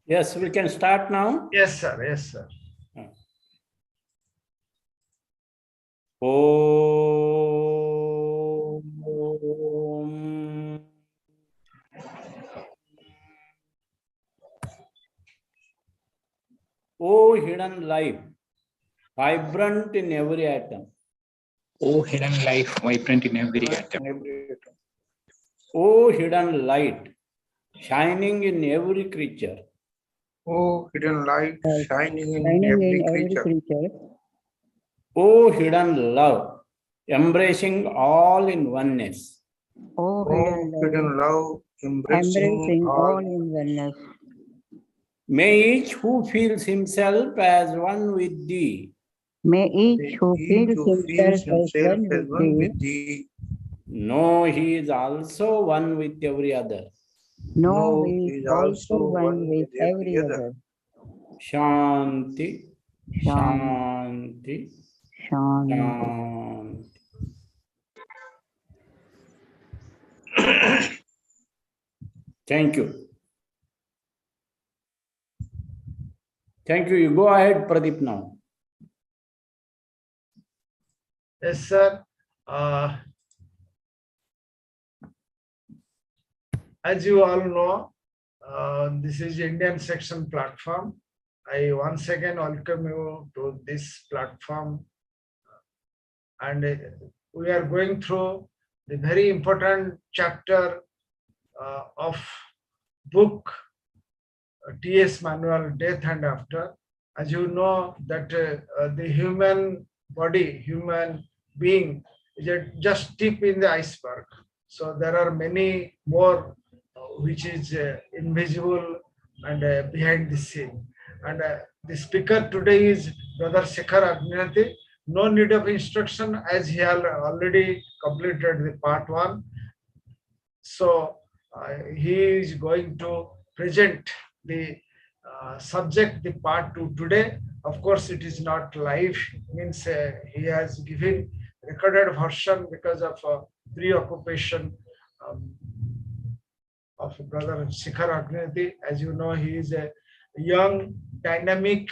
Yes, we can start now. Yes, sir. Yes, sir. Om. O hidden life, vibrant in every atom. O hidden life, vibrant in every atom. O hidden light, shining in every creature. O hidden light, shining in every creature. O hidden love, embracing all in oneness. O hidden love, embracing all in oneness. May each who feels himself as one with thee. May each who feels himself as one with thee. Know he is also one with every other. Know he is also one with every other. Shanti, Shanti. Shanti, Shanti. Shanti. Thank you. Thank you. You go ahead, Pradeep, now. Yes, sir. As you all know, this is Indian section platform. I once again welcome you to this platform. And we are going through the very important chapter of book T.S. Manual, Death and After. As you know that the human body, human being is just tip in the iceberg. So there are many more which is invisible and behind the scene. And the speaker today is Brother Shekhar Agnihotri. No need of instruction as he has already completed the part 1. So he is going to present the subject, the part 2 today. Of course, it is not live, means he has given recorded version because of preoccupation of Brother Shekhar Agnihotri. As you know, he is a young, dynamic,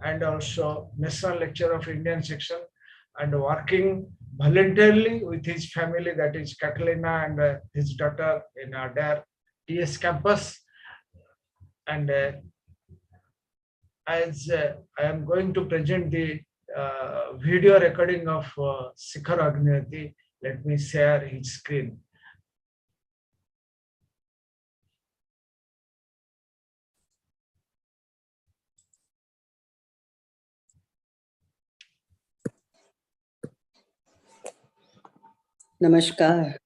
and also national lecturer of Indian section, and working voluntarily with his family, that is Catalina and his daughter in Adyar TS campus. And as I am going to present the video recording of Shekhar Agnihotri, let me share his screen. Namaskar.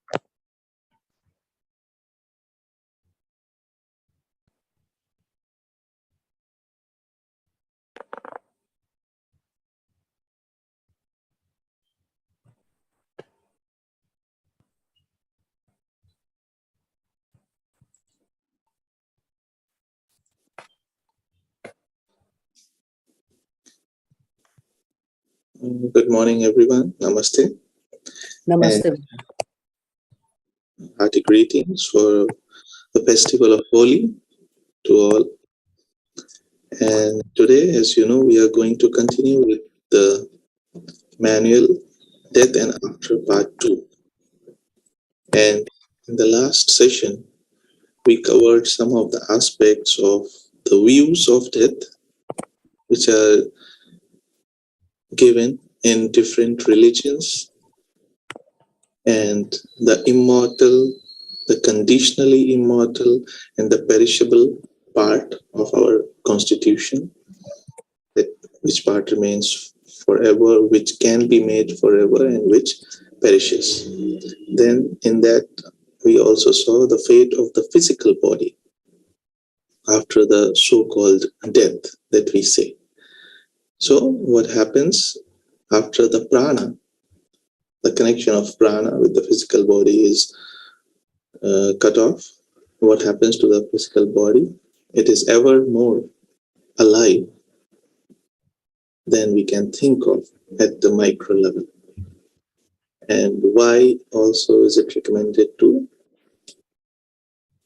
Good morning, everyone. Namaste. Namaste. And hearty greetings for the festival of Holi to all. And today, as you know, we are going to continue with the manual Death and After Part 2. And in the last session, we covered some of the aspects of the views of death, which are given in different religions, and the immortal, the conditionally immortal, and the perishable part of our constitution, which part remains forever, which can be made forever, and which perishes. Then in that, we also saw the fate of the physical body after the so-called death that we say. So what happens after the prana? The connection of prana with the physical body is cut off. What happens to the physical body? It is ever more alive than we can think of at the micro level. And why also is it recommended to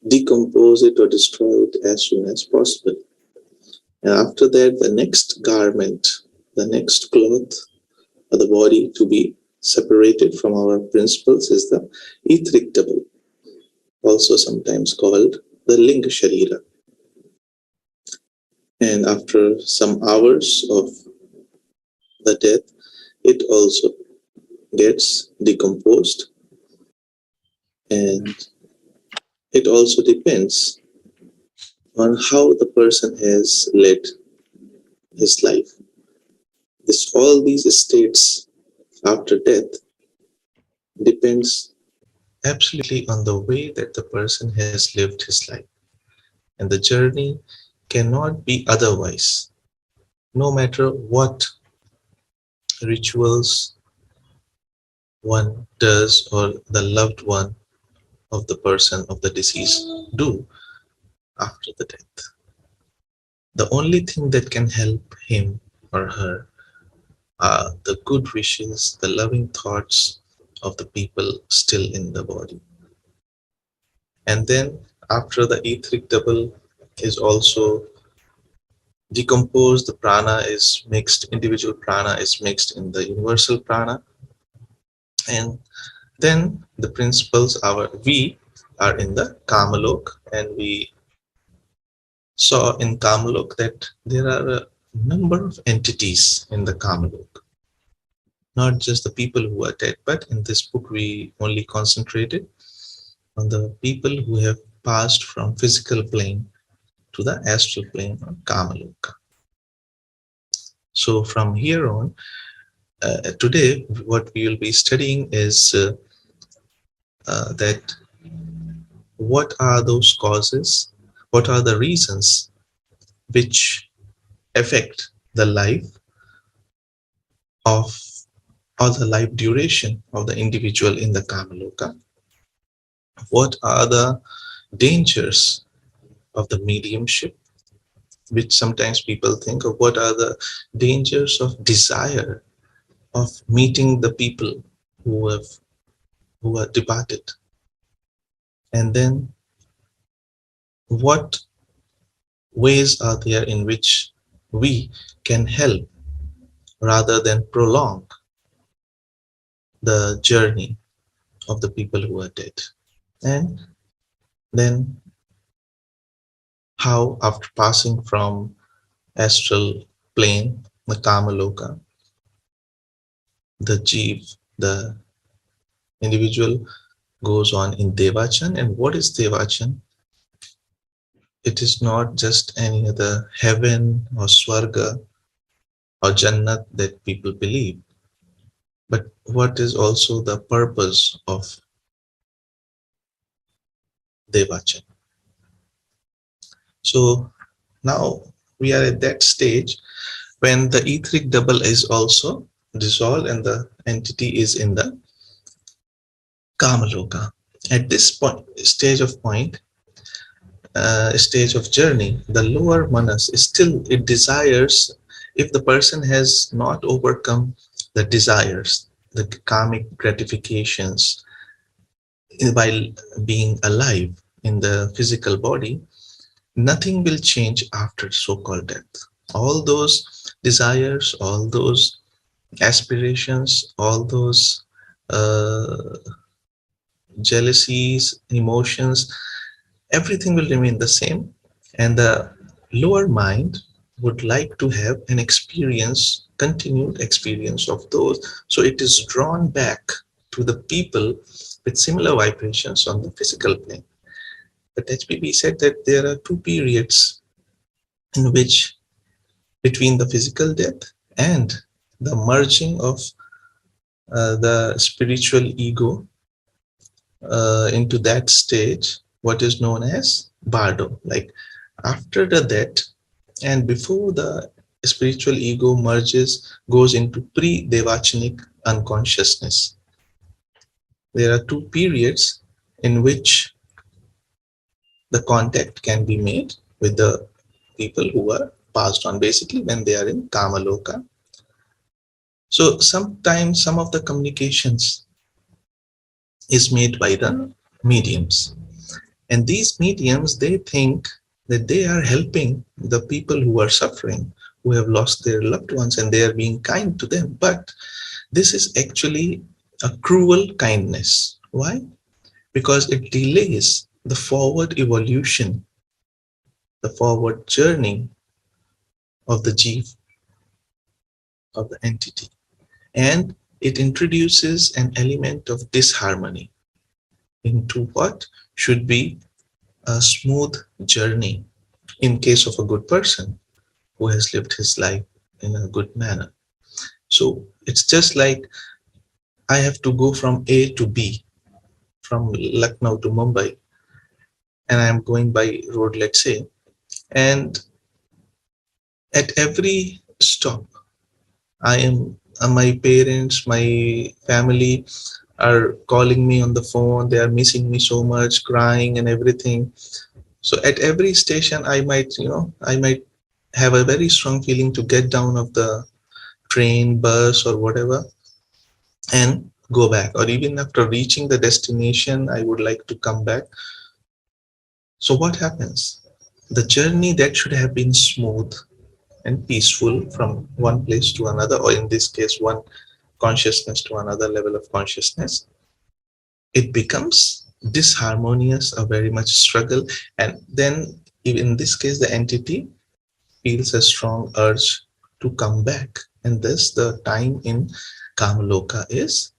decompose it or destroy it as soon as possible? And after that, the next garment, the next cloth for the body to be separated from our principles is the etheric double, also sometimes called the Linga Sharira. And after some hours of the death, it also gets decomposed, and it also depends on how the person has led his life. All these states after death depends absolutely on the way that the person has lived his life. And the journey cannot be otherwise, no matter what rituals one does or the loved one of the person of the deceased do after the death. The only thing that can help him or her are the good wishes, the loving thoughts of the people still in the body. And then after the etheric double is also decomposed, the prana is mixed, individual prana is mixed in the universal prana. And then the principles, we are in the Kamalok, and we saw in Kamalok that there are a number of entities in the Kamalok. Not just the people who are dead, but in this book we only concentrated on the people who have passed from physical plane to the astral plane or Kamaloka. So from here on, today what we will be studying is that what are those causes, what are the reasons which affect the life of or the life duration of the individual in the Kamaloka. What are the dangers of the mediumship, which sometimes people think of? What are the dangers of desire of meeting the people who are departed? And then what ways are there in which we can help rather than prolong the journey of the people who are dead? And then how, after passing from astral plane, the Kamaloka, the Jeev, the individual, goes on in Devachan. And what is Devachan? It is not just any other heaven or Swarga or Jannat that people believe, but what is also the purpose of Devachan. So now we are at that stage when the etheric double is also dissolved and the entity is in the Kamaloka. At this stage of journey, the lower manas is still, it desires, if the person has not overcome the desires, the karmic gratifications while being alive in the physical body, nothing will change after so-called death. All those desires, all those aspirations, all those jealousies, emotions, everything will remain the same, and the lower mind would like to have an experience, continued experience of those. So it is drawn back to the people with similar vibrations on the physical plane. But HPB said that there are two periods in which, between the physical death and the merging of the spiritual ego into that stage, what is known as bardo, like after the death and before the spiritual ego goes into pre-devachanic unconsciousness. There are two periods in which the contact can be made with the people who are passed on, basically when they are in Kamaloka. So sometimes some of the communications is made by the mediums. And these mediums, they think that they are helping the people who are suffering, who have lost their loved ones, and they are being kind to them. But this is actually a cruel kindness. Why? Because it delays the forward evolution, the forward journey of the jiva, of the entity. And it introduces an element of disharmony into what should be a smooth journey in case of a good person who has lived his life in a good manner. So it's just like I have to go from A to B, from Lucknow to Mumbai, and I'm going by road, let's say, and at every stop, my parents, my family are calling me on the phone. They are missing me so much, crying and everything. So at every station, I might have a very strong feeling to get down of the train, bus, or whatever, and go back. Or even after reaching the destination, I would like to come back. So what happens? The journey that should have been smooth and peaceful from one place to another, or in this case, one consciousness to another level of consciousness, it becomes disharmonious, a very much struggle. And then in this case, the entity feels a strong urge to come back. And thus the time in Kamaloka is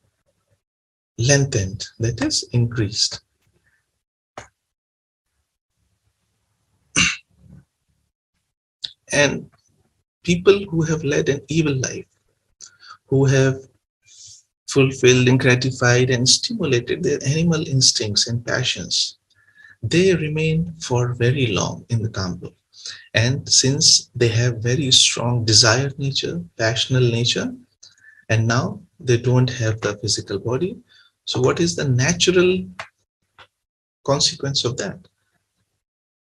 lengthened, that is increased. And people who have led an evil life, who have fulfilled and gratified and stimulated their animal instincts and passions, they remain for very long in the Kamaloka. And since they have very strong desire nature, passional nature, and now they don't have the physical body, so what is the natural consequence of that?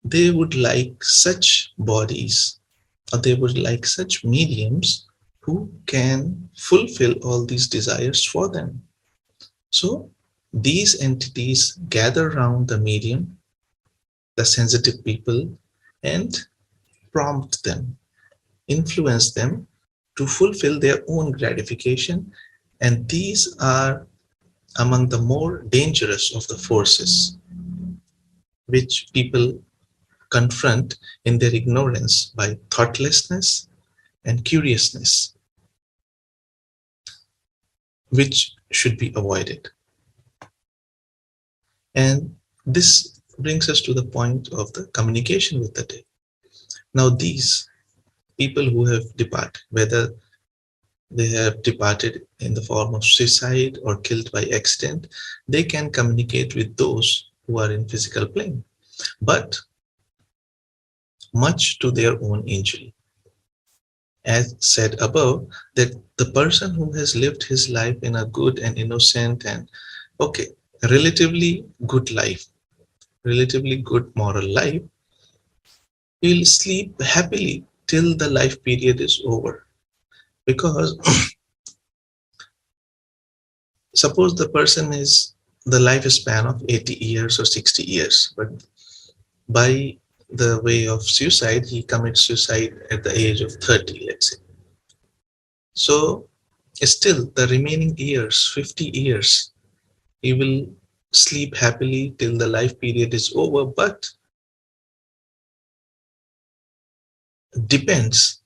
They would like such bodies, or they would like such mediums who can fulfill all these desires for them. So these entities gather around the medium, the sensitive people, and prompt them, influence them to fulfill their own gratification. And these are among the more dangerous of the forces which people confront in their ignorance by thoughtlessness and curiousness, which should be avoided. And this brings us to the point of the communication with the dead. Now these people who have departed, whether they have departed in the form of suicide or killed by accident, they can communicate with those who are in physical plane, but much to their own injury. As said above, that the person who has lived his life in a good and innocent and relatively good life, relatively good moral life, will sleep happily till the life period is over. Because suppose the person is the lifespan of 80 years or 60 years, but by the way of suicide, he commits suicide at the age of 30, let's say. So still the remaining years, 50 years, he will sleep happily till the life period is over, but depends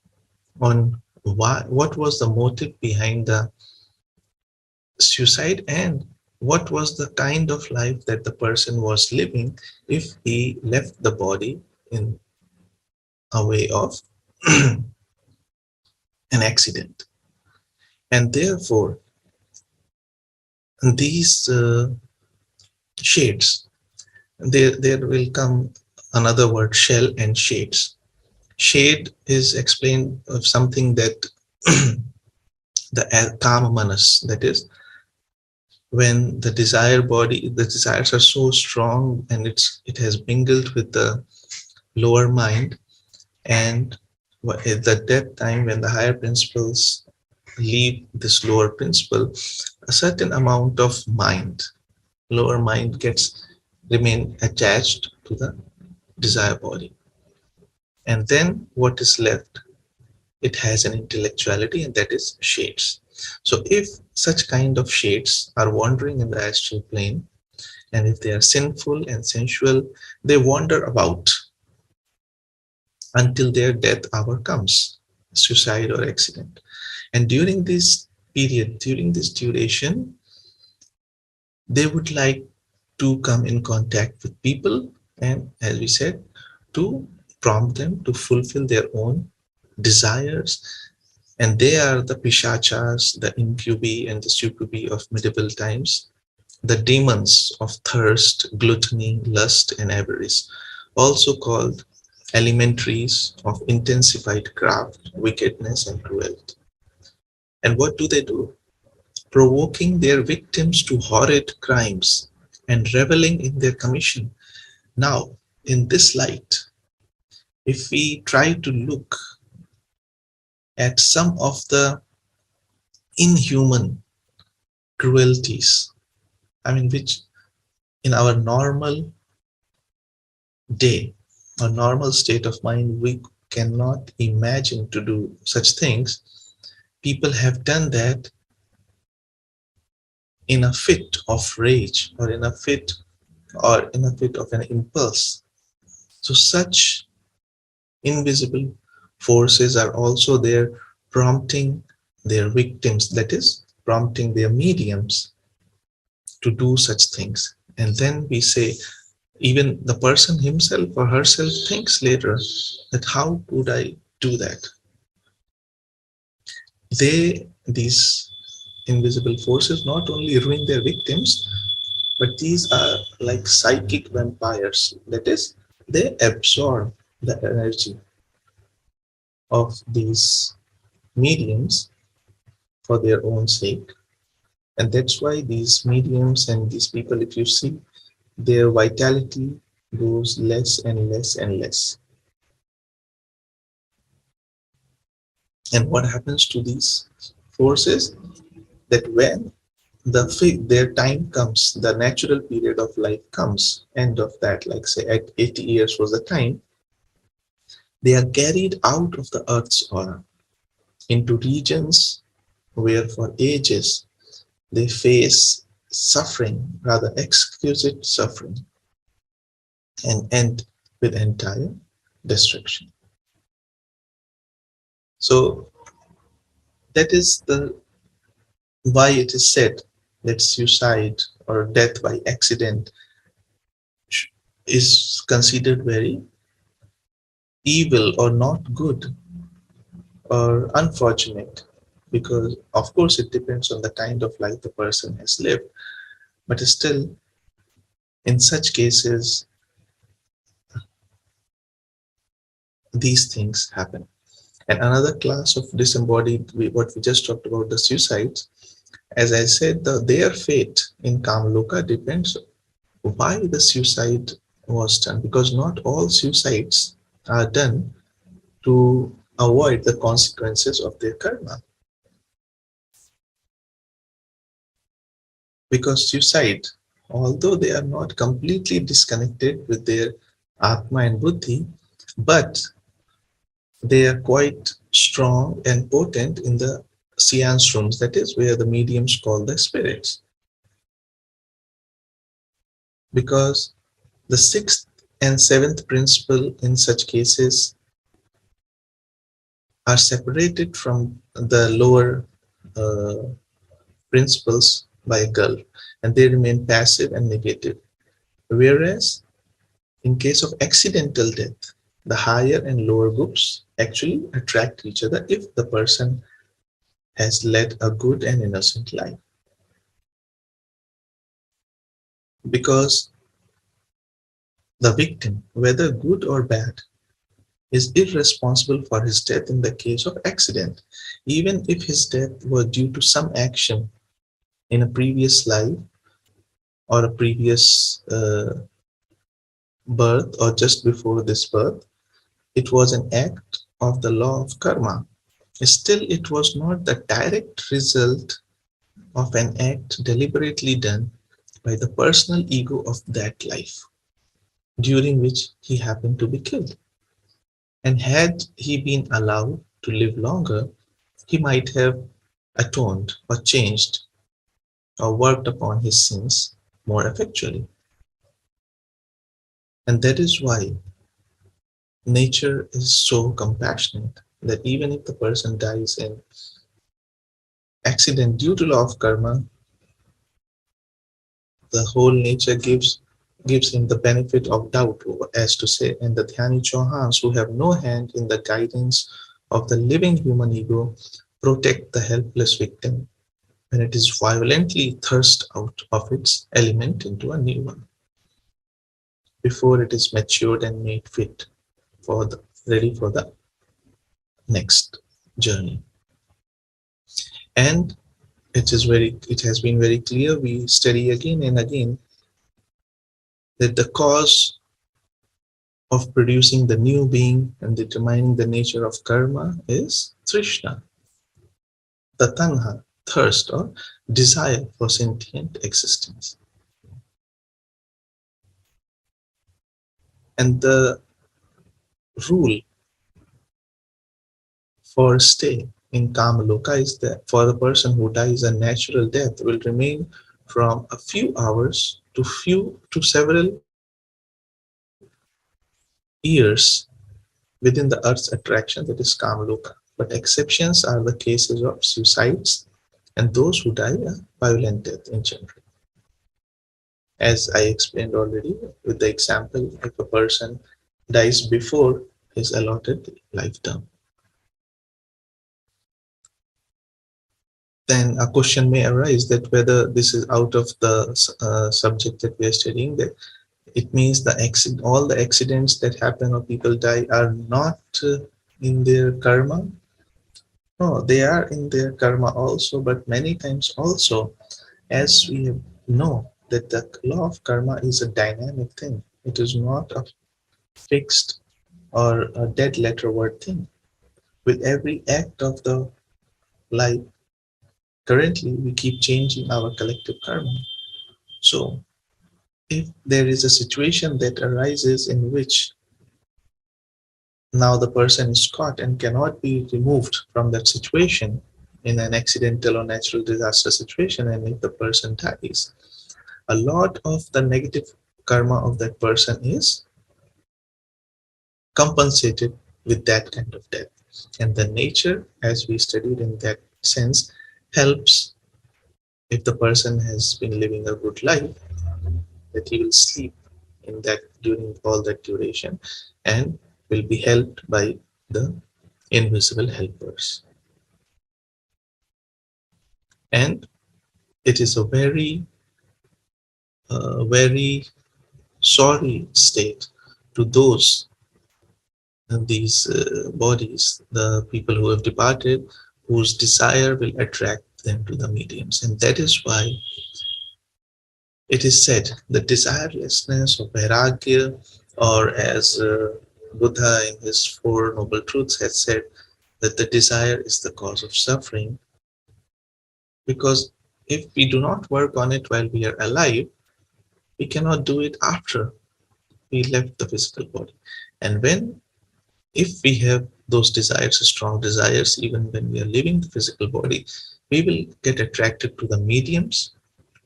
on what was the motive behind the suicide and what was the kind of life that the person was living if he left the body in a way of an accident. And therefore, these shades, there will come another word, shell and shades. Shade is explained of something that the kama manas, that is, when the desires are so strong and it has mingled with the lower mind, and at that time when the higher principles leave this lower principle, a certain amount of mind lower mind remain attached to the desire body. And then what is left? It has an intellectuality, and that is shades. So if such kind of shades are wandering in the astral plane, and if they are sinful and sensual, they wander about until their death hour comes, suicide or accident. And during this period, during this duration, they would like to come in contact with people, and as we said, to prompt them to fulfill their own desires. And they are the pishachas, the incubi and the succubi of medieval times, the demons of thirst, gluttony, lust, and avarice, also called elementaries of intensified craft, wickedness, and cruelty. And what do? Provoking their victims to horrid crimes and reveling in their commission. Now, in this light, if we try to look at some of the inhuman cruelties, which in our normal day or normal state of mind, we cannot imagine to do such things. People have done that in a fit of rage or in a fit of an impulse. So such invisible forces are also there, prompting their victims, that is, prompting their mediums to do such things. And then we say, even the person himself or herself thinks later that how could I do that? These invisible forces not only ruin their victims, but these are like psychic vampires. That is, they absorb the energy of these mediums for their own sake. And that's why these mediums and these people, if you see, their vitality goes less and less and less. And what happens to these forces? That when their time comes, the natural period of life comes, end of that, like say at 80 years was the time, they are carried out of the earth's aura into regions where for ages they face suffering, rather exquisite suffering, and end with entire destruction. So that is why it is said that suicide or death by accident is considered very evil or not good or unfortunate, because of course it depends on the kind of life the person has lived, but still in such cases these things happen. And another class of disembodied, what we just talked about, the suicides, as I said, their fate in Kamloka depends why the suicide was done, because not all suicides are done to avoid the consequences of their karma. Because suicide, although they are not completely disconnected with their Atma and Buddhi, but they are quite strong and potent in the seance rooms, that is where the mediums call the spirits. Because the sixth and seventh principle in such cases are separated from the lower principles by a gulf, and they remain passive and negative. Whereas in case of accidental death, the higher and lower groups actually attract each other if the person has led a good and innocent life. Because the victim, whether good or bad, is irresponsible for his death in the case of accident, even if his death was due to some action in a previous life or a previous birth or just before this birth. It was an act of the law of karma. Still, it was not the direct result of an act deliberately done by the personal ego of that life during which he happened to be killed. And had he been allowed to live longer, he might have atoned or changed or worked upon his sins more effectually. And that is why nature is so compassionate that even if the person dies in accident due to law of karma, the whole nature gives him the benefit of doubt, as to say, and the Dhyani Chauhans who have no hand in the guidance of the living human ego protect the helpless victim when it is violently thrust out of its element into a new one, before it is matured and made fit for the ready for the next journey. And it has been very clear, we study again and again, that the cause of producing the new being and determining the nature of karma is Trishna, the tanha, thirst or desire for sentient existence. And the rule for stay in Kamaloka is that for the person who dies a natural death will remain from a few hours to several years within the Earth's attraction, that is Kamaloka. But exceptions are the cases of suicides and those who die a violent death in general. As I explained already with the example, if a person dies before his allotted life term, then a question may arise that whether this is out of the subject that we are studying, that it means all the accidents that happen or people die are not in their karma. No, they are in their karma also, but many times also, as we know that the law of karma is a dynamic thing. It is not a fixed or a dead letter word thing. With every act of the life, currently we keep changing our collective karma. So if there is a situation that arises in which now the person is caught and cannot be removed from that situation in an accidental or natural disaster situation, and if the person dies, a lot of the negative karma of that person is compensated with that kind of death. And the nature, as we studied in that sense, helps if the person has been living a good life, that he will sleep in that during all that duration and will be helped by the invisible helpers. And it is a very sorry state to those these bodies, the people who have departed, whose desire will attract them to the mediums. And that is why it is said that desirelessness or vairagya, or as Buddha in his Four Noble Truths has said, that the desire is the cause of suffering. Because if we do not work on it while we are alive, we cannot do it after we left the physical body. And if we have those desires, strong desires, even when we are leaving the physical body, we will get attracted to the mediums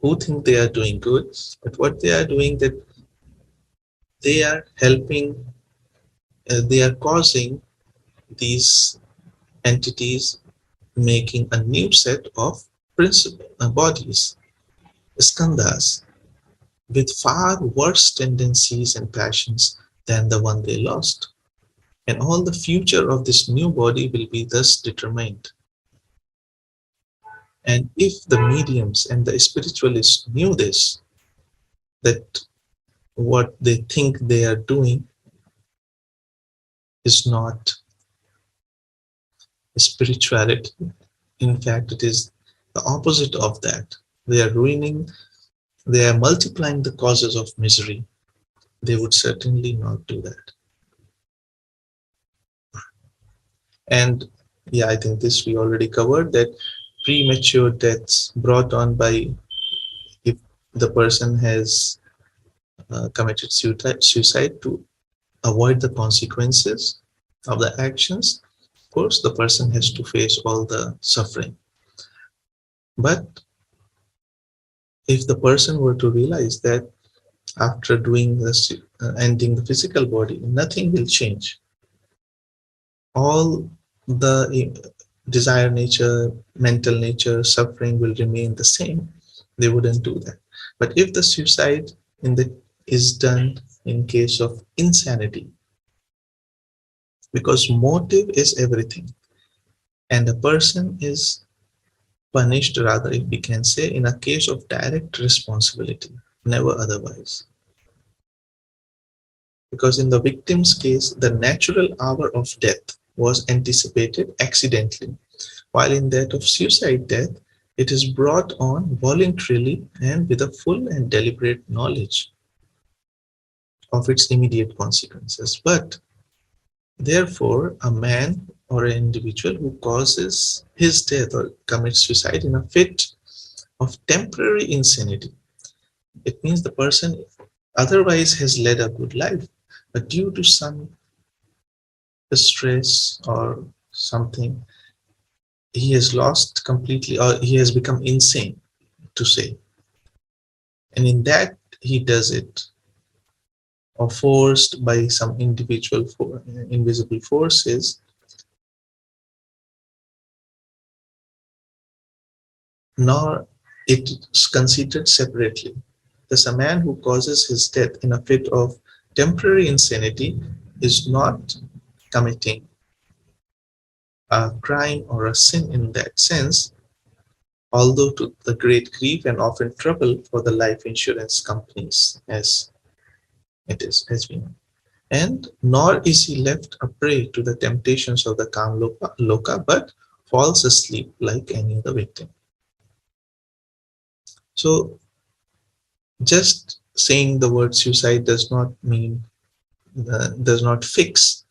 who think they are doing good, but what they are doing, that they are helping, they are causing these entities making a new set of bodies, skandhas, with far worse tendencies and passions than the one they lost. And all the future of this new body will be thus determined. And if the mediums and the spiritualists knew this, that what they think they are doing is not spirituality, in fact, it is the opposite of that. They are multiplying the causes of misery. They would certainly not do that. And yeah, I think this we already covered, that premature deaths brought on by, if the person has committed suicide to avoid the consequences of the actions, of course, the person has to face all the suffering. But if the person were to realize that after doing this, ending the physical body, nothing will change. All the desire nature, mental nature, suffering will remain the same. They wouldn't do that. But if the suicide is done in case of insanity, because motive is everything, and a person is punished, rather, if we can say, in a case of direct responsibility, never otherwise. Because in the victim's case, the natural hour of death was anticipated accidentally, while in that of suicide death, it is brought on voluntarily and with a full and deliberate knowledge of its immediate consequences. But therefore, a man or an individual who causes his death or commits suicide in a fit of temporary insanity, it means the person otherwise has led a good life, but due to some stress or something, he has lost completely, or he has become insane, to say. And in that, he does it, or forced by some invisible forces, nor it is considered separately. Thus, a man who causes his death in a fit of temporary insanity is not committing a crime or a sin in that sense, although to the great grief and often trouble for the life insurance companies, as it is, as we know. And nor is he left a prey to the temptations of the Kama Loka, but falls asleep like any other victim. So just saying the word suicide does not mean, does not fix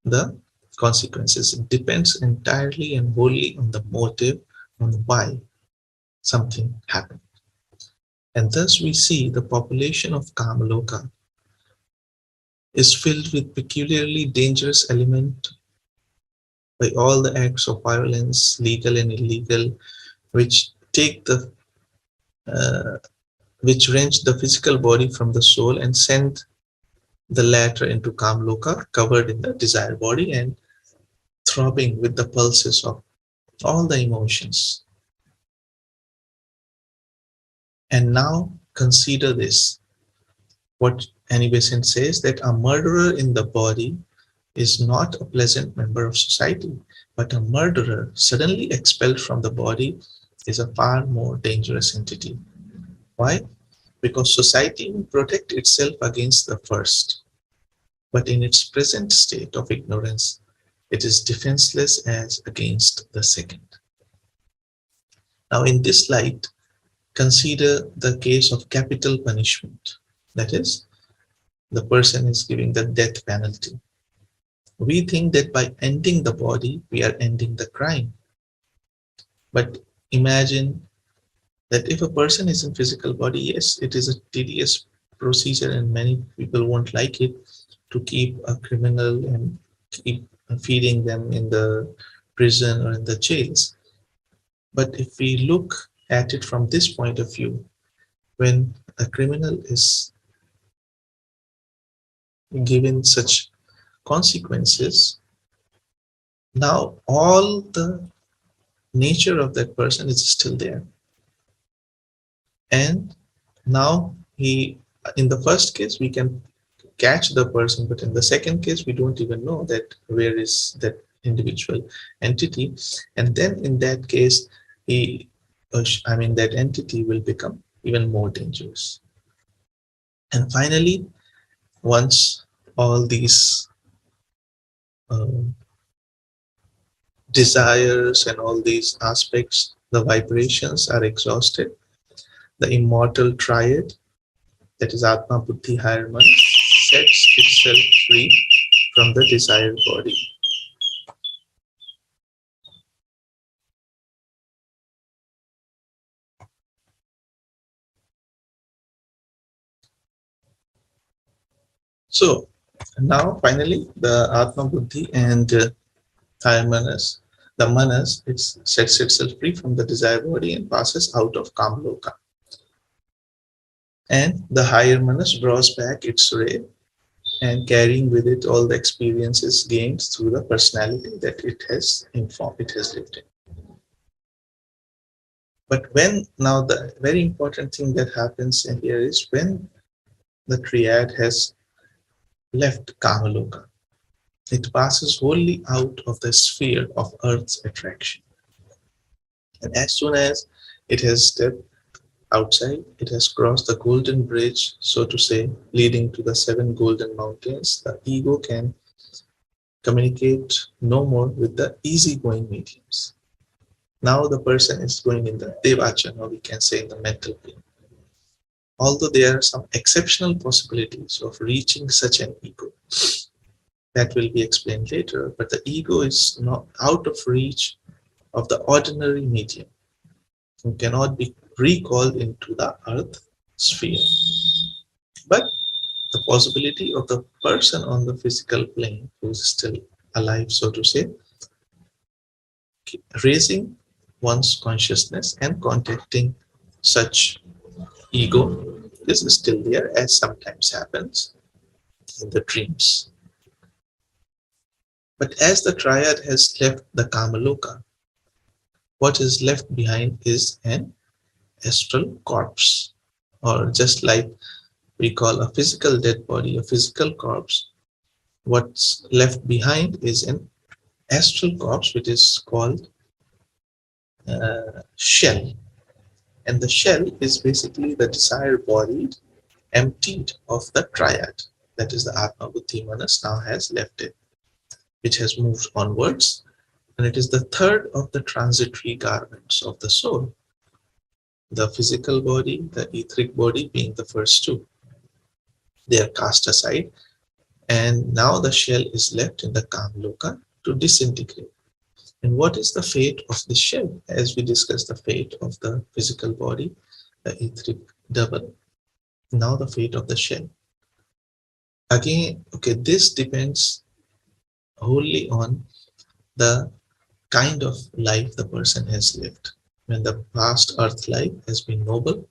the consequences. It depends entirely and wholly on the motive, on why something happened. And thus we see the population of Kamaloka is filled with peculiarly dangerous element by all the acts of violence, legal and illegal, which take the which wrench the physical body from the soul and send the latter into Kamloka, covered in the desired body and throbbing with the pulses of all the emotions. And now consider this, what Annie Besant says, that a murderer in the body is not a pleasant member of society, but a murderer suddenly expelled from the body is a far more dangerous entity. Why? Because society will protect itself against the first, but in its present state of ignorance, it is defenseless as against the second. Now, in this light, consider the case of capital punishment. That is, the person is giving the death penalty. We think that by ending the body, we are ending the crime. But imagine that if a person is in physical body, yes, it is a tedious procedure and many people won't like it to keep a criminal and keep feeding them in the prison or in the jails. But if we look at it from this point of view, when a criminal is given such consequences, now all the nature of that person is still there. And now in the first case, we can catch the person, but in the second case, we don't even know that where is that individual entity. And then in that case, that entity will become even more dangerous. And finally, once all these um, desires and all these aspects, the vibrations are exhausted, the immortal triad, that is Atma, Buddhi, Higher Mind, sets itself free from the desired body. So now finally the Atma Buddhi and higher manas, the manas, it sets itself free from the desire body and passes out of Kamloka. And the higher manas draws back its ray and carrying with it all the experiences gained through the personality that it has informed, it has lived in. But when now the very important thing that happens in here is when the triad has left Kamaloka, it passes wholly out of the sphere of Earth's attraction. And as soon as it has stepped outside, it has crossed the golden bridge, so to say, leading to the 7 golden mountains, the ego can communicate no more with the easygoing mediums. Now the person is going in the Devachana, or we can say in the mental plane. Although there are some exceptional possibilities of reaching such an ego, that will be explained later, but the ego is not out of reach of the ordinary medium and cannot be recalled into the earth sphere. But the possibility of the person on the physical plane who is still alive, so to say, raising one's consciousness and contacting such ego is still there, as sometimes happens in the dreams. But as the triad has left the Kamaloka, what is left behind is an astral corpse, or just like we call a physical dead body a physical corpse, what's left behind is an astral corpse, which is called shell. And the shell is basically the desire body emptied of the triad, that is the Atma Buddhi Manas now has left it, which has moved onwards, and it is the third of the transitory garments of the soul. The physical body, the etheric body being the first two. They are cast aside, and now the shell is left in the Kamloka to disintegrate. And what is the fate of the shell? As we discussed the fate of the physical body, the etheric double, now the fate of the shell. Again, okay, this depends wholly on the kind of life the person has lived. When the past earth life has been noble,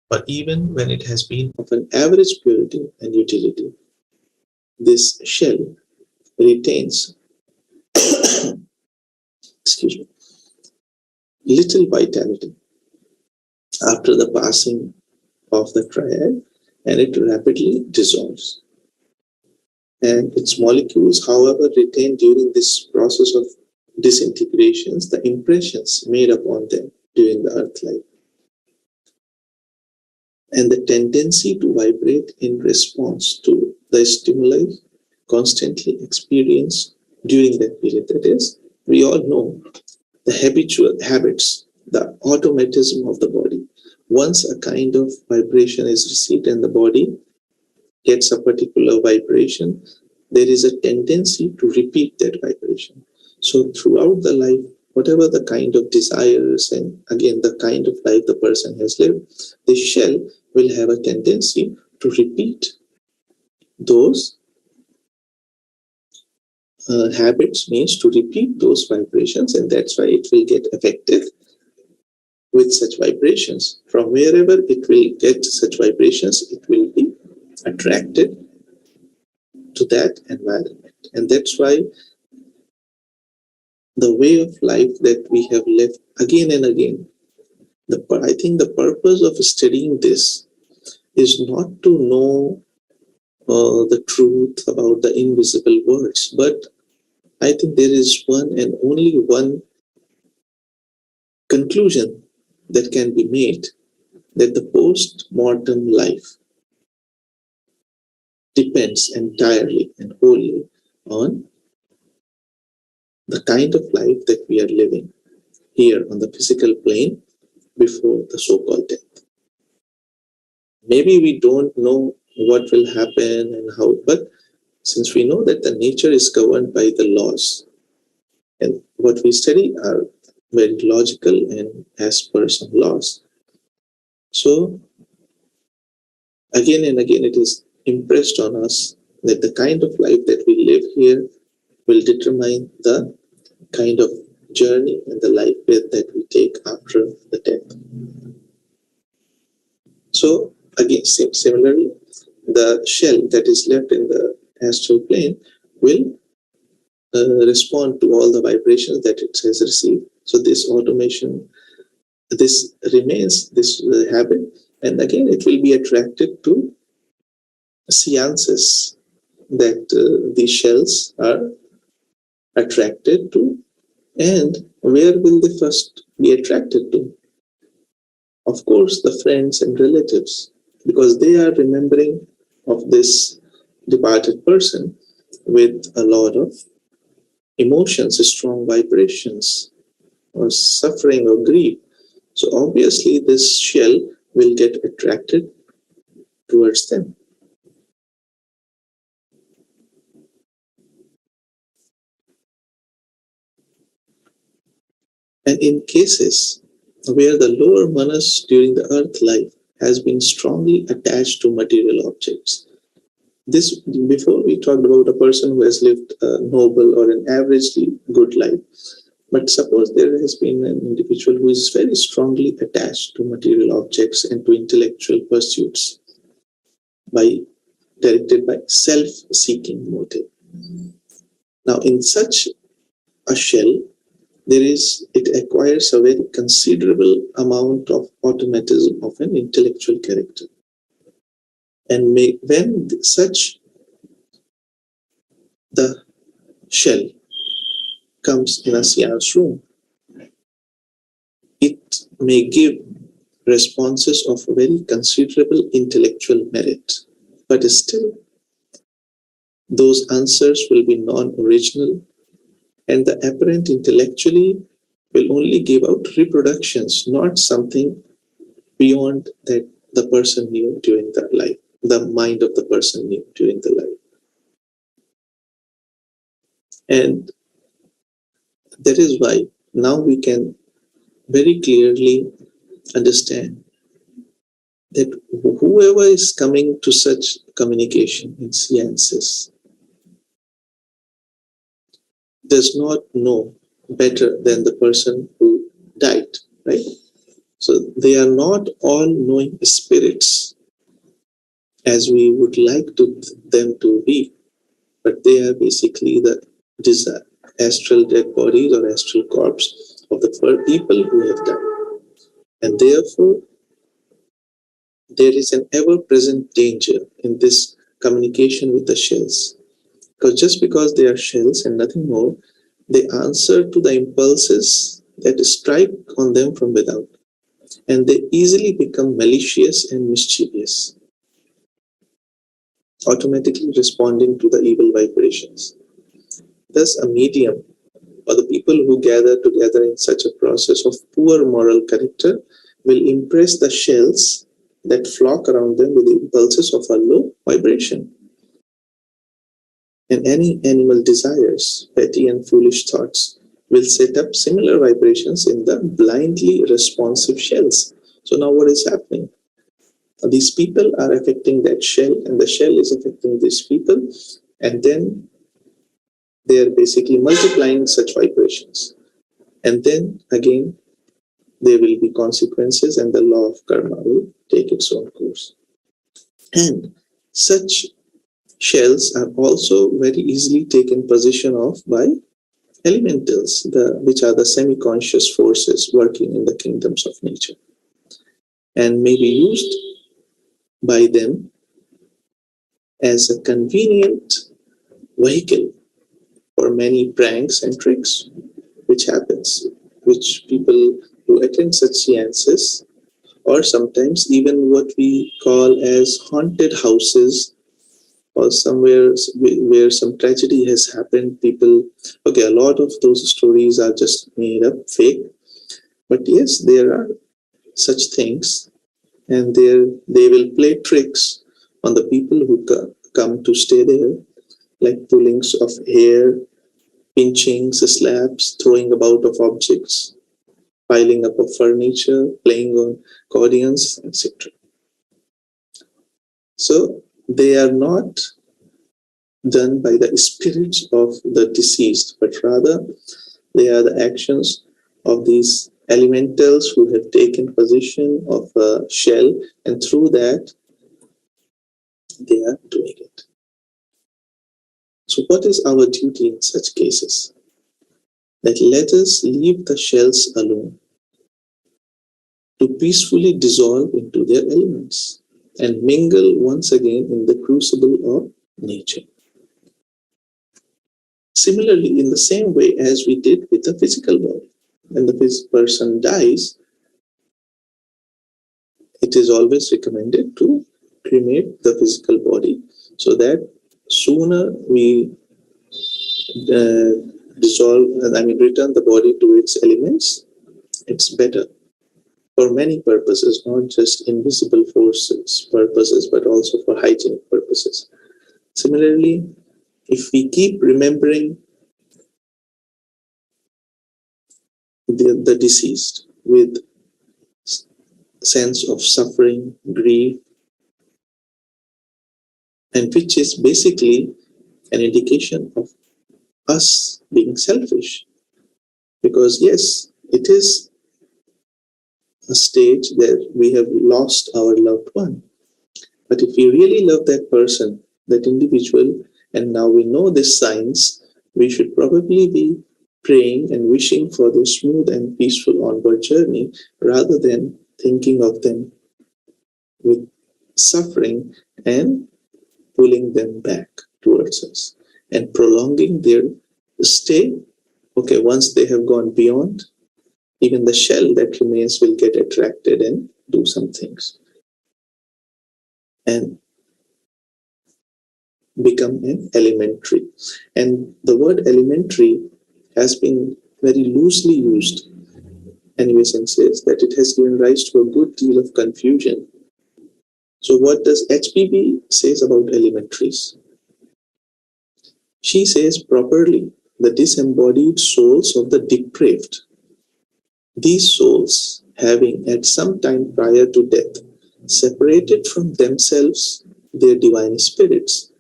or even when it has been of an average purity and utility, this shell retains excuse me, little vitality after the passing of the triad, and it rapidly dissolves. And its molecules, however, retain during this process of disintegrations the impressions made upon them during the earth life. And the tendency to vibrate in response to the stimuli constantly experienced during that period. That is, we all know the habitual habits, the automatism of the body. Once a kind of vibration is received and the body gets a particular vibration, there is a tendency to repeat that vibration. So throughout the life, whatever the kind of desires and again the kind of life the person has lived, the shell will have a tendency to repeat those habits, means to repeat those vibrations, and that's why it will get affected with such vibrations. From wherever it will get such vibrations, it will be attracted to that environment. And that's why the way of life that we have lived again and again, I think the purpose of studying this is not to know the truth about the invisible worlds, but I think there is one and only one conclusion that can be made, that the post-mortem life depends entirely and wholly on the kind of life that we are living here on the physical plane before the so-called death. Maybe we don't know what will happen and how, but since we know that the nature is governed by the laws, and what we study are very logical and as per some laws. So again and again it is impressed on us that the kind of life that we live here will determine the kind of journey and the life that we take after the death. So again, similarly, the shell that is left in the astral plane will respond to all the vibrations that it has received. So this automation, this remains, this habit, and again it will be attracted to seances that these shells are attracted to. And where will they first be attracted to? Of course, the friends and relatives, because they are remembering of this departed person with a lot of emotions, strong vibrations, or suffering or grief. So obviously this shell will get attracted towards them. And in cases where the lower manas during the earth life has been strongly attached to material objects, this, before we talked about a person who has lived a noble or an averagely good life, but suppose there has been an individual who is very strongly attached to material objects and to intellectual pursuits, directed by self-seeking motive. Now, in such a shell, it acquires a very considerable amount of automatism of an intellectual character. And when the shell comes in a seance room, it may give responses of very considerable intellectual merit, but still those answers will be non-original, and the apparent intellectually will only give out reproductions, not something beyond that the person knew during the life, the mind of the person knew during the life. And that is why now we can very clearly understand that whoever is coming to such communication in seances does not know better than the person who died, right? So they are not all knowing spirits as we would like them to be, but they are basically the astral dead bodies or astral corpse of the people who have died. And therefore, there is an ever-present danger in this communication with the shells. Because just because they are shells and nothing more, they answer to the impulses that strike on them from without. And they easily become malicious and mischievous, automatically responding to the evil vibrations. Thus, a medium or the people who gather together in such a process of poor moral character will impress the shells that flock around them with the impulses of a low vibration. And any animal desires, petty and foolish thoughts, will set up similar vibrations in the blindly responsive shells. So now what is happening? These people are affecting that shell, and the shell is affecting these people, and then they are basically multiplying such vibrations. And then again, there will be consequences, and the law of karma will take its own course. And such shells are also very easily taken possession of by elementals, which are the semi-conscious forces working in the kingdoms of nature, and may be used by them as a convenient vehicle for many pranks and tricks, which people who attend such seances, or sometimes even what we call as haunted houses, or somewhere where some tragedy has happened, a lot of those stories are just made up, fake. But yes, there are such things, and they will play tricks on the people who come to stay there, like pullings of hair, pinchings, slaps, throwing about of objects, piling up of furniture, playing on accordions, etc. So they are not done by the spirits of the deceased, but rather they are the actions of these elementals who have taken position of a shell, and through that they are doing it. So what is our duty in such cases? That let us leave the shells alone to peacefully dissolve into their elements and mingle once again in the crucible of nature. Similarly, in the same way as we did with the physical body, when the person dies, it is always recommended to cremate the physical body so that sooner we return the body to its elements, it's better for many purposes, not just invisible forces purposes, but also for hygienic purposes. Similarly, if we keep remembering the deceased with sense of suffering, grief, and which is basically an indication of us being selfish. Because yes, it is a stage that we have lost our loved one. But if we really love that person, that individual, and now we know these signs, we should probably be praying and wishing for their smooth and peaceful onward journey rather than thinking of them with suffering and pulling them back towards us and prolonging their stay. Okay, once they have gone beyond, even the shell that remains will get attracted and do some things and become an elementary. And the word elementary has been very loosely used, and Besant says that it has given rise to a good deal of confusion. So what does HPB says about elementaries? She says properly, the disembodied souls of the depraved. These souls, having at some time prior to death separated from themselves their divine spirits,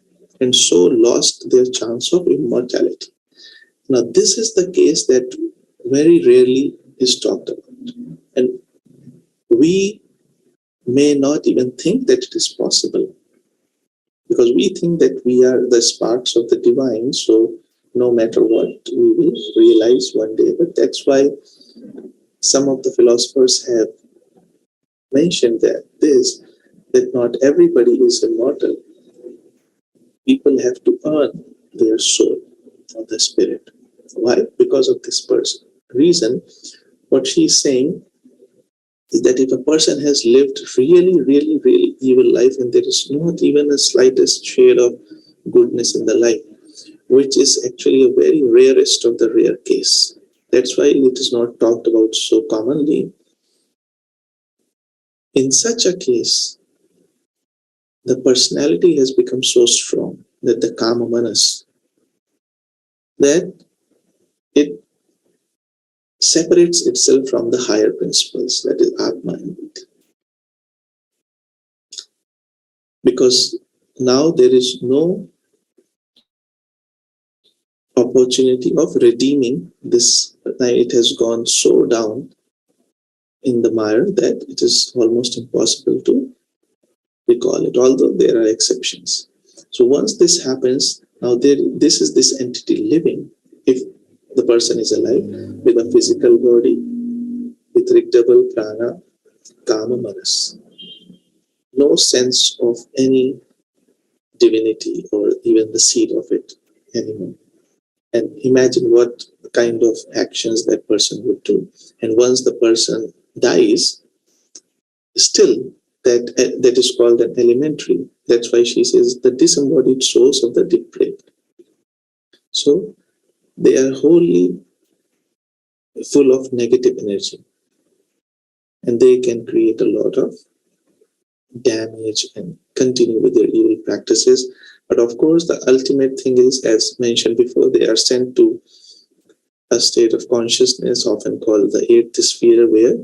and so lost their chance of immortality. Now, this is the case that very rarely is talked about. And we may not even think that it is possible, because we think that we are the sparks of the divine, so no matter what, we will realize one day. But that's why some of the philosophers have mentioned that not everybody is immortal. People have to earn their soul or the spirit. Why? Because of this person. Reason, what she's saying is that if a person has lived really, really, really evil life and there is not even a slightest shade of goodness in the life, which is actually a very rarest of the rare case. That's why it is not talked about so commonly. In such a case, the personality has become so strong that the kama manas, that it separates itself from the higher principles, that is Atma and Buddhi. Because now there is no opportunity of redeeming this. It has gone so down in the mire that it is almost impossible to recall it, although there are exceptions. So once this happens, now this is this entity living, if the person is alive, with a physical body, with Rigdabal, Prana, Kama, Manas. No sense of any divinity or even the seed of it anymore. And imagine what kind of actions that person would do. And once the person dies, still that is called an elementary. That's why she says the disembodied souls of the depraved. So they are wholly full of negative energy, and they can create a lot of damage and continue with their evil practices. But of course, the ultimate thing is, as mentioned before, they are sent to a state of consciousness, often called the eighth sphere, where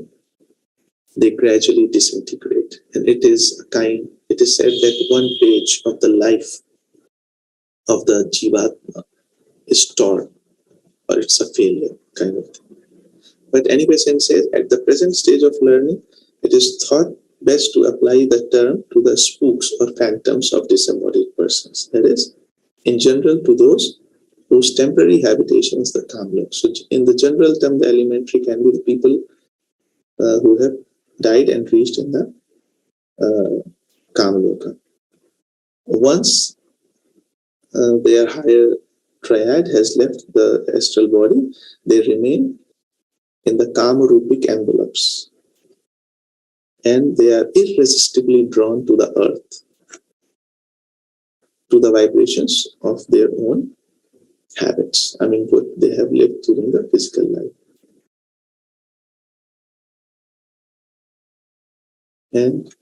they gradually disintegrate. And it is said that one page of the life of the Jivatma is torn, or it's a failure kind of thing. But anyway, Sen says, at the present stage of learning, it is thought best to apply the term to the spooks or phantoms of disembodied persons. That is, in general, to those whose temporary habitation is the Kamloka. So in the general term, the elementary can be the people who have died and reached in the Kamloka. Once their higher triad has left the astral body, they remain in the Kamarupic envelopes, and they are irresistibly drawn to the earth, to the vibrations of their own habits. I mean, what they have lived during the physical life. And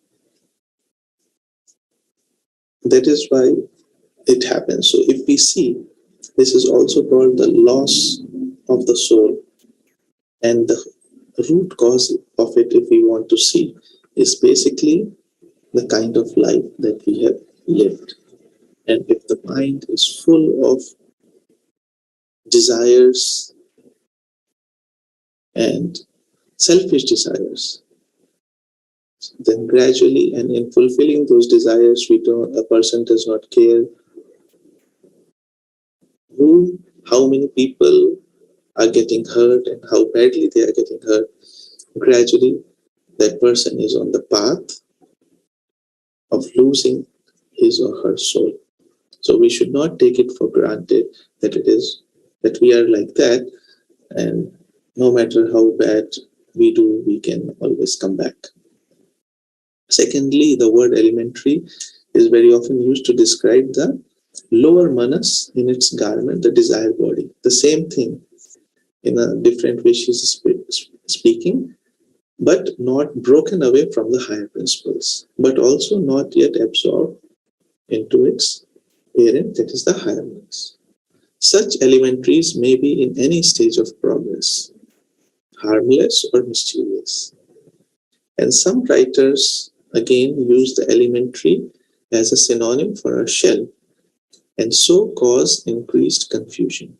that is why it happens. So if we see, this is also called the loss of the soul. And the root cause of it, if we want to see, is basically the kind of life that we have lived. And if the mind is full of desires and selfish desires, then gradually, and in fulfilling those desires, a person does not care how many people are getting hurt and how badly they are getting hurt. Gradually, that person is on the path of losing his or her soul. So we should not take it for granted that we are like that, and no matter how bad we do, we can always come back. Secondly, the word elementary is very often used to describe the lower manas in its garment, the desire body. The same thing in a different way she's speaking, but not broken away from the higher principles, but also not yet absorbed into its parent, that is the higher manas. Such elementaries may be in any stage of progress, harmless or mischievous. And some writers again use the elementary as a synonym for a shell, and so cause increased confusion.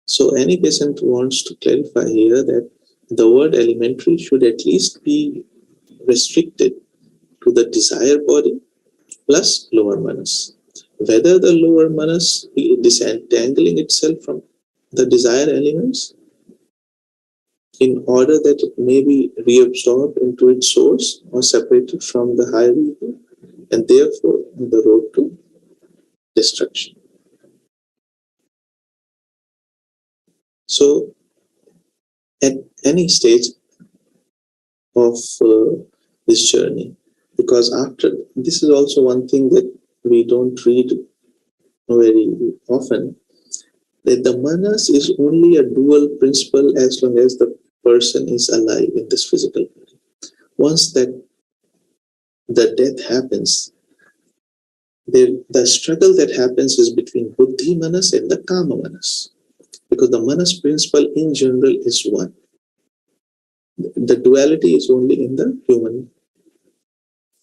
So any Besant wants to clarify here that the word elementary should at least be restricted to the desire body plus lower manas. Whether the lower manas be disentangling itself from the desire elements in order that it may be reabsorbed into its source or separated from the higher ego, and therefore on the road to destruction. So at any stage of this journey, because after this is also one thing that we don't read very often, that the manas is only a dual principle as long as the person is alive in this physical body. Once that the death happens, the struggle that happens is between buddhi manas and the kama manas, because the manas principle in general is one. The duality is only in the human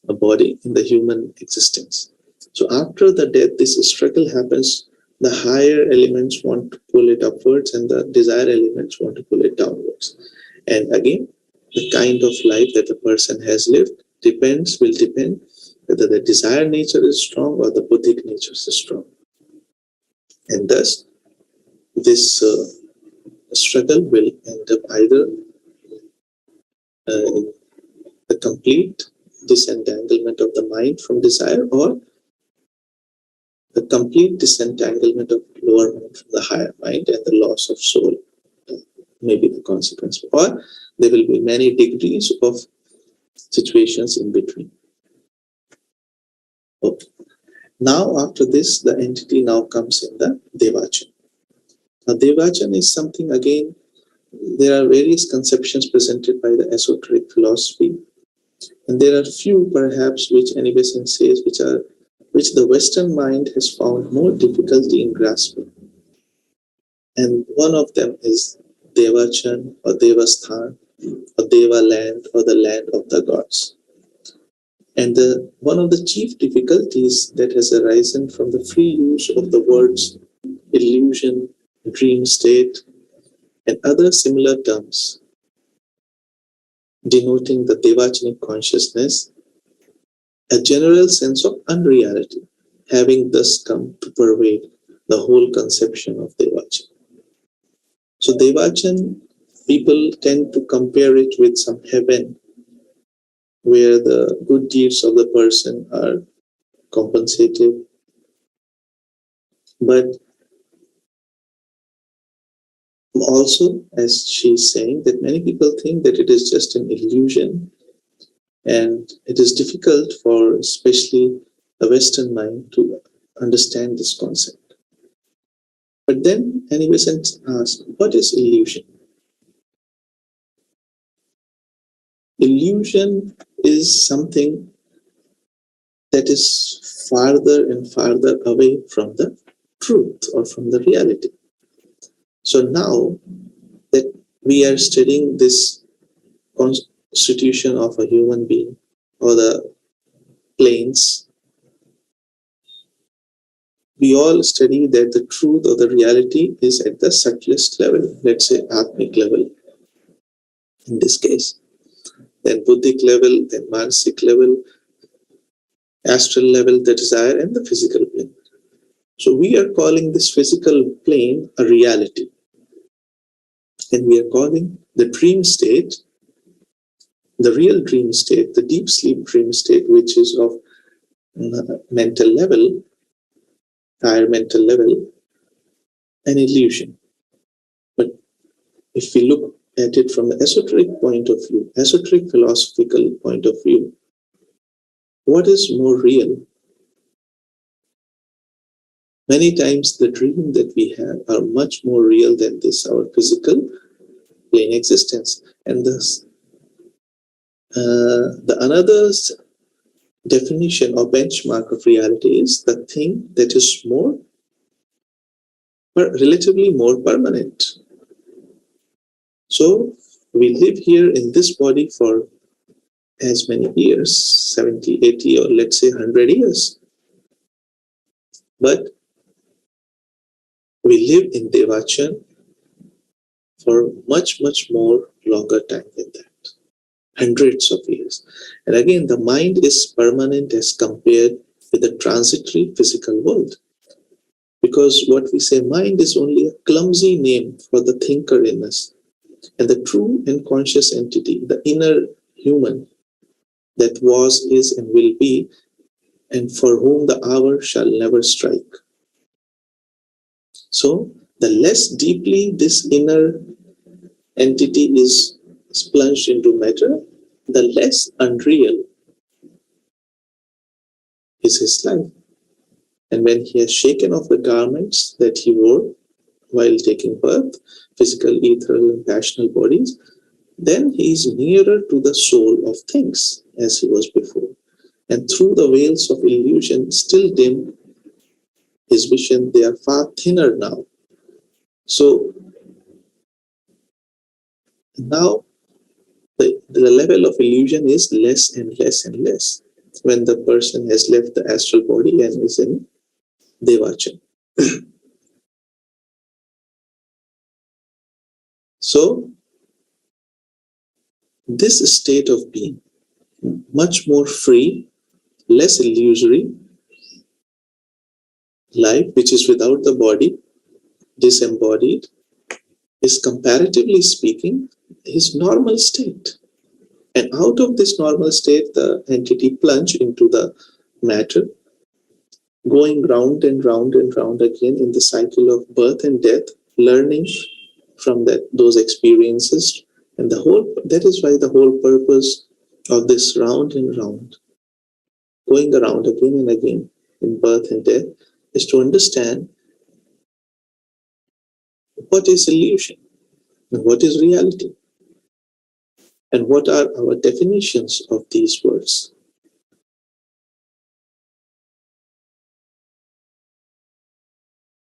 body, in the human existence. So after the death, this struggle happens. The higher elements want to pull it upwards and the desire elements want to pull it downwards. And again, the kind of life that a person has lived will depend whether the desire nature is strong or the buddhic nature is strong. And thus, this struggle will end up either in the complete disentanglement of the mind from desire, or the complete disentanglement of lower mind from the higher mind, and the loss of soul may be the consequence. Or there will be many degrees of situations in between. Okay. Now after this, the entity now comes in the Devachan. Now Devachan is something, again, there are various conceptions presented by the esoteric philosophy, and there are few perhaps which any Besant says which the Western mind has found more difficulty in grasping. And one of them is Devachan or Devasthan or Deva land or the land of the gods. And one of the chief difficulties that has arisen from the free use of the words illusion, dream state, and other similar terms denoting the Devachanic consciousness, a general sense of unreality, having thus come to pervade the whole conception of Devachan. So Devachan, people tend to compare it with some heaven where the good deeds of the person are compensated. But also, as she's saying, that many people think that it is just an illusion, and it is difficult for especially a Western mind to understand this concept. But then Annie Besant asks, what is illusion? Illusion is something that is farther and farther away from the truth or from the reality. So now that we are studying this constitution of a human being or the planes, we all study that the truth or the reality is at the subtlest level, let's say Atmic level in this case, then Buddhic level, then Manasic level, astral level, the desire, and the physical plane. So we are calling this physical plane a reality. And we are calling the dream state, the real dream state, the deep sleep dream state, which is of mental level, higher mental level, an illusion. But if we look at it from the esoteric point of view, esoteric philosophical point of view, what is more real? Many times the dream that we have are much more real than this, our physical plane existence. And thus, the another definition or benchmark of reality is the thing that is more, relatively more permanent. So we live here in this body for as many years, 70, 80, or let's say 100 years. But we live in Devachan for much, much more longer time than that, hundreds of years. And again, the mind is permanent as compared with the transitory physical world. Because what we say mind is only a clumsy name for the thinker in us. And the true and conscious entity, the inner human that was, is, and will be, and for whom the hour shall never strike. So the less deeply this inner entity is plunged into matter, the less unreal is his life. And when he has shaken off the garments that he wore while taking birth, physical, ethereal, and passional bodies, then he is nearer to the soul of things as he was before. And through the veils of illusion, still dim, his vision, they are far thinner now. So now the level of illusion is less and less and less when the person has left the astral body and is in Devachan. So this state of being, much more free, less illusory life, which is without the body, disembodied, is comparatively speaking his normal state. And out of this normal state, the entity plunge into the matter, going round and round and round again in the cycle of birth and death, learning from those experiences. And that is why the whole purpose of this round and round, going around again and again in birth and death, is to understand what is illusion and what is reality, and what are our definitions of these words.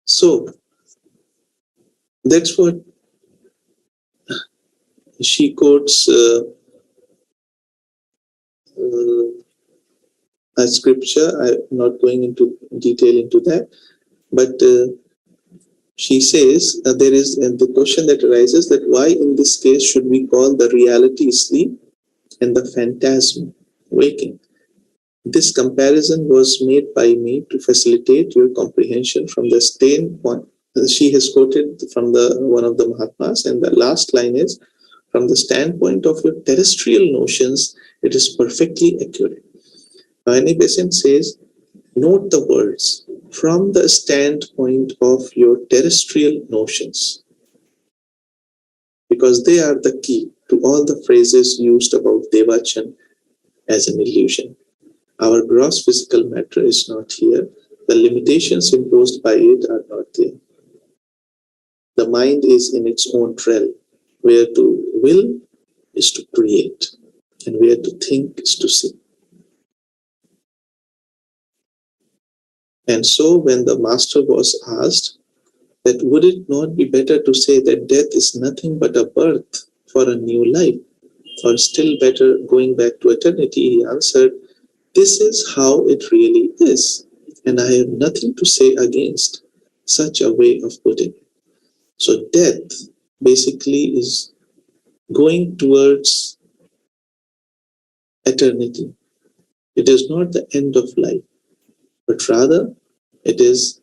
So that's what she quotes a scripture. I'm not going into detail into that, but she says there is the question that arises that why in this case should we call the reality sleep and the phantasm waking? This comparison was made by me to facilitate your comprehension from the standpoint. She has quoted from one of the Mahatmas, and the last line is, from the standpoint of your terrestrial notions, it is perfectly accurate. Besant says, note the words, from the standpoint of your terrestrial notions, because they are the key to all the phrases used about Devachan as an illusion. Our gross physical matter is not here. The limitations imposed by it are not there. The mind is in its own realm, where to will is to create, and where to think is to see. And so when the master was asked that would it not be better to say that death is nothing but a birth for a new life, or still better going back to eternity, he answered, this is how it really is, and I have nothing to say against such a way of putting it. So death basically is going towards eternity. It is not the end of life, but rather it is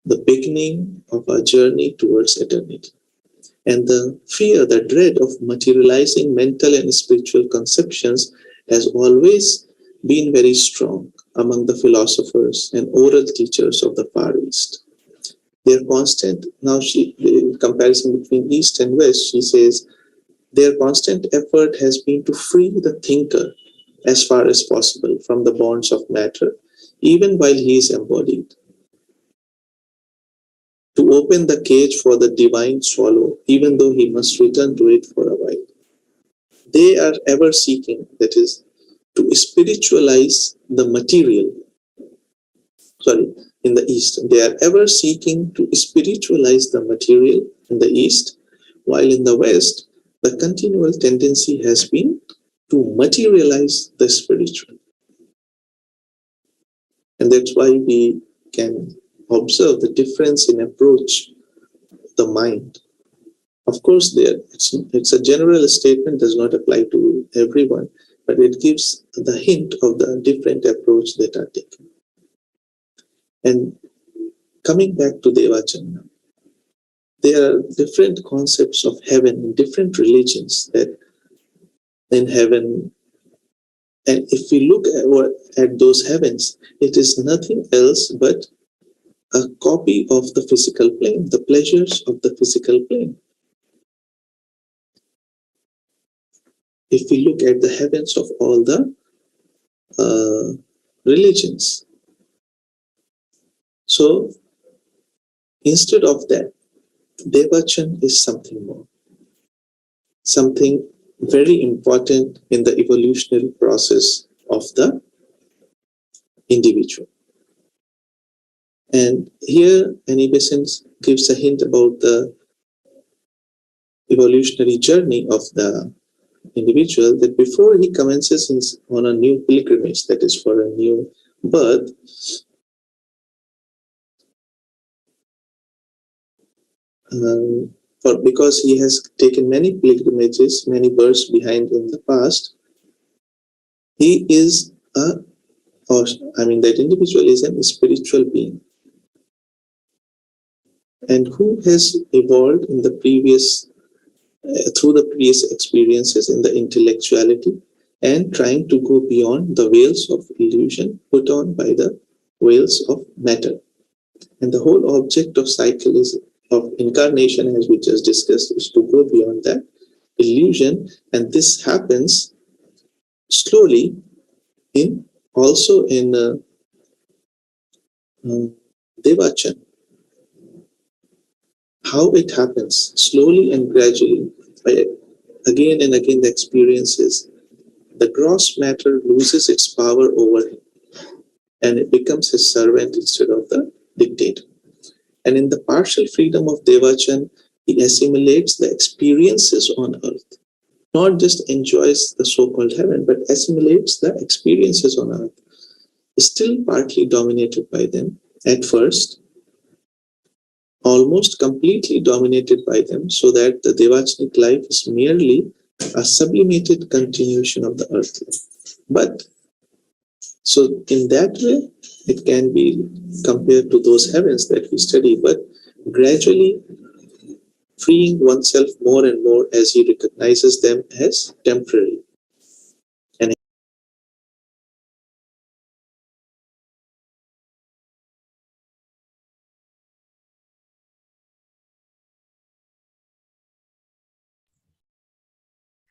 the beginning of a journey towards eternity. And the fear, the dread of materializing mental and spiritual conceptions has always been very strong among the philosophers and oral teachers of the Far East. Their constant, the comparison between East and West, she says, their constant effort has been to free the thinker as far as possible from the bonds of matter, even while he is embodied. To open the cage for the divine swallow, even though he must return to it for a while. They are ever seeking, that is, to spiritualize the material. In the East, they are ever seeking to spiritualize the material in the East, while in the West, the continual tendency has been to materialize the spiritual. And that's why we can observe the difference in approach of the mind. Of course, it's a general statement, does not apply to everyone, but it gives the hint of the different approach that are taken. And coming back to Devachan, there are different concepts of heaven in different religions that in heaven, and if we look at those heavens, it is nothing else but a copy of the physical plane, the pleasures of the physical plane. If we look at the heavens of all the religions. So instead of that, Devachan is something more, something very important in the evolutionary process of the individual. And here, Besant gives a hint about the evolutionary journey of the individual, that before he commences on a new pilgrimage, that is for a new birth, because he has taken many pilgrimages, many births behind in the past, he is that individual is a spiritual being, and who has evolved in the previous, through the previous experiences in the intellectuality, and trying to go beyond the veils of illusion put on by the veils of matter. And the whole object of cycle of incarnation, as we just discussed, is to go beyond that illusion, and this happens slowly also in Devachan. How it happens slowly and gradually, by again and again the experiences, the gross matter loses its power over him, and it becomes his servant instead of the dictator. And in the partial freedom of Devachan, he assimilates the experiences on earth not just enjoys the so-called heaven, but assimilates the experiences on earth, still partly dominated by them at first, almost completely dominated by them, so that the Devachanic life is merely a sublimated continuation of the earth life. But so in that way, it can be compared to those heavens that we study, but gradually freeing oneself more and more as he recognizes them as temporary. And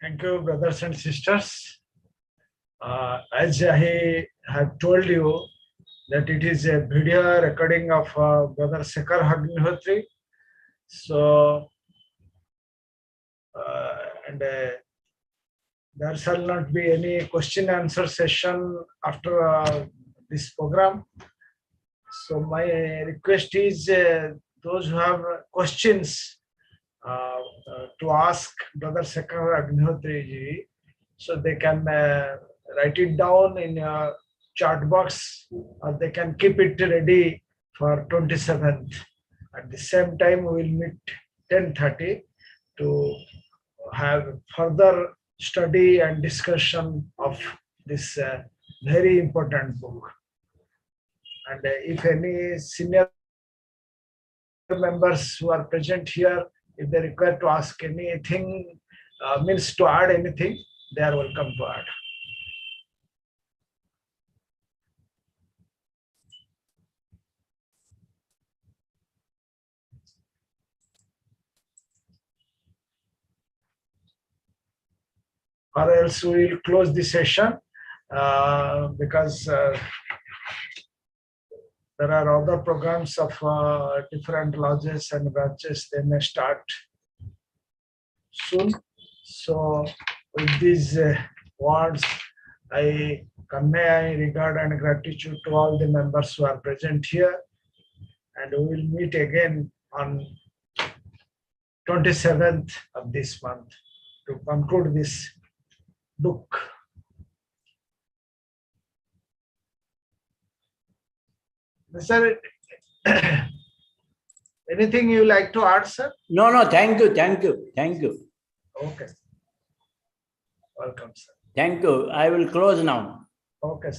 thank you, brothers and sisters. As I have told you that it is a video recording of Brother Shekhar Agnihotri. So, there shall not be any question answer session after this program. So my request is those who have questions to ask Brother Shekhar Agnihotri ji, so they can write it down in a chat box, or they can keep it ready for 27th. At the same time, we will meet 10:30 to have further study and discussion of this very important book. And if any senior members who are present here, if they require to ask anything, means to add anything, they are welcome to add. Or else we will close the session because there are other programs of different lodges and branches. They may start soon. So with these words, I convey regard and gratitude to all the members who are present here, and we will meet again on 27th of this month to conclude this book. Sir, anything you like to add, sir? No, thank you. Okay. Welcome, sir. Thank you. I will close now. Okay, sir.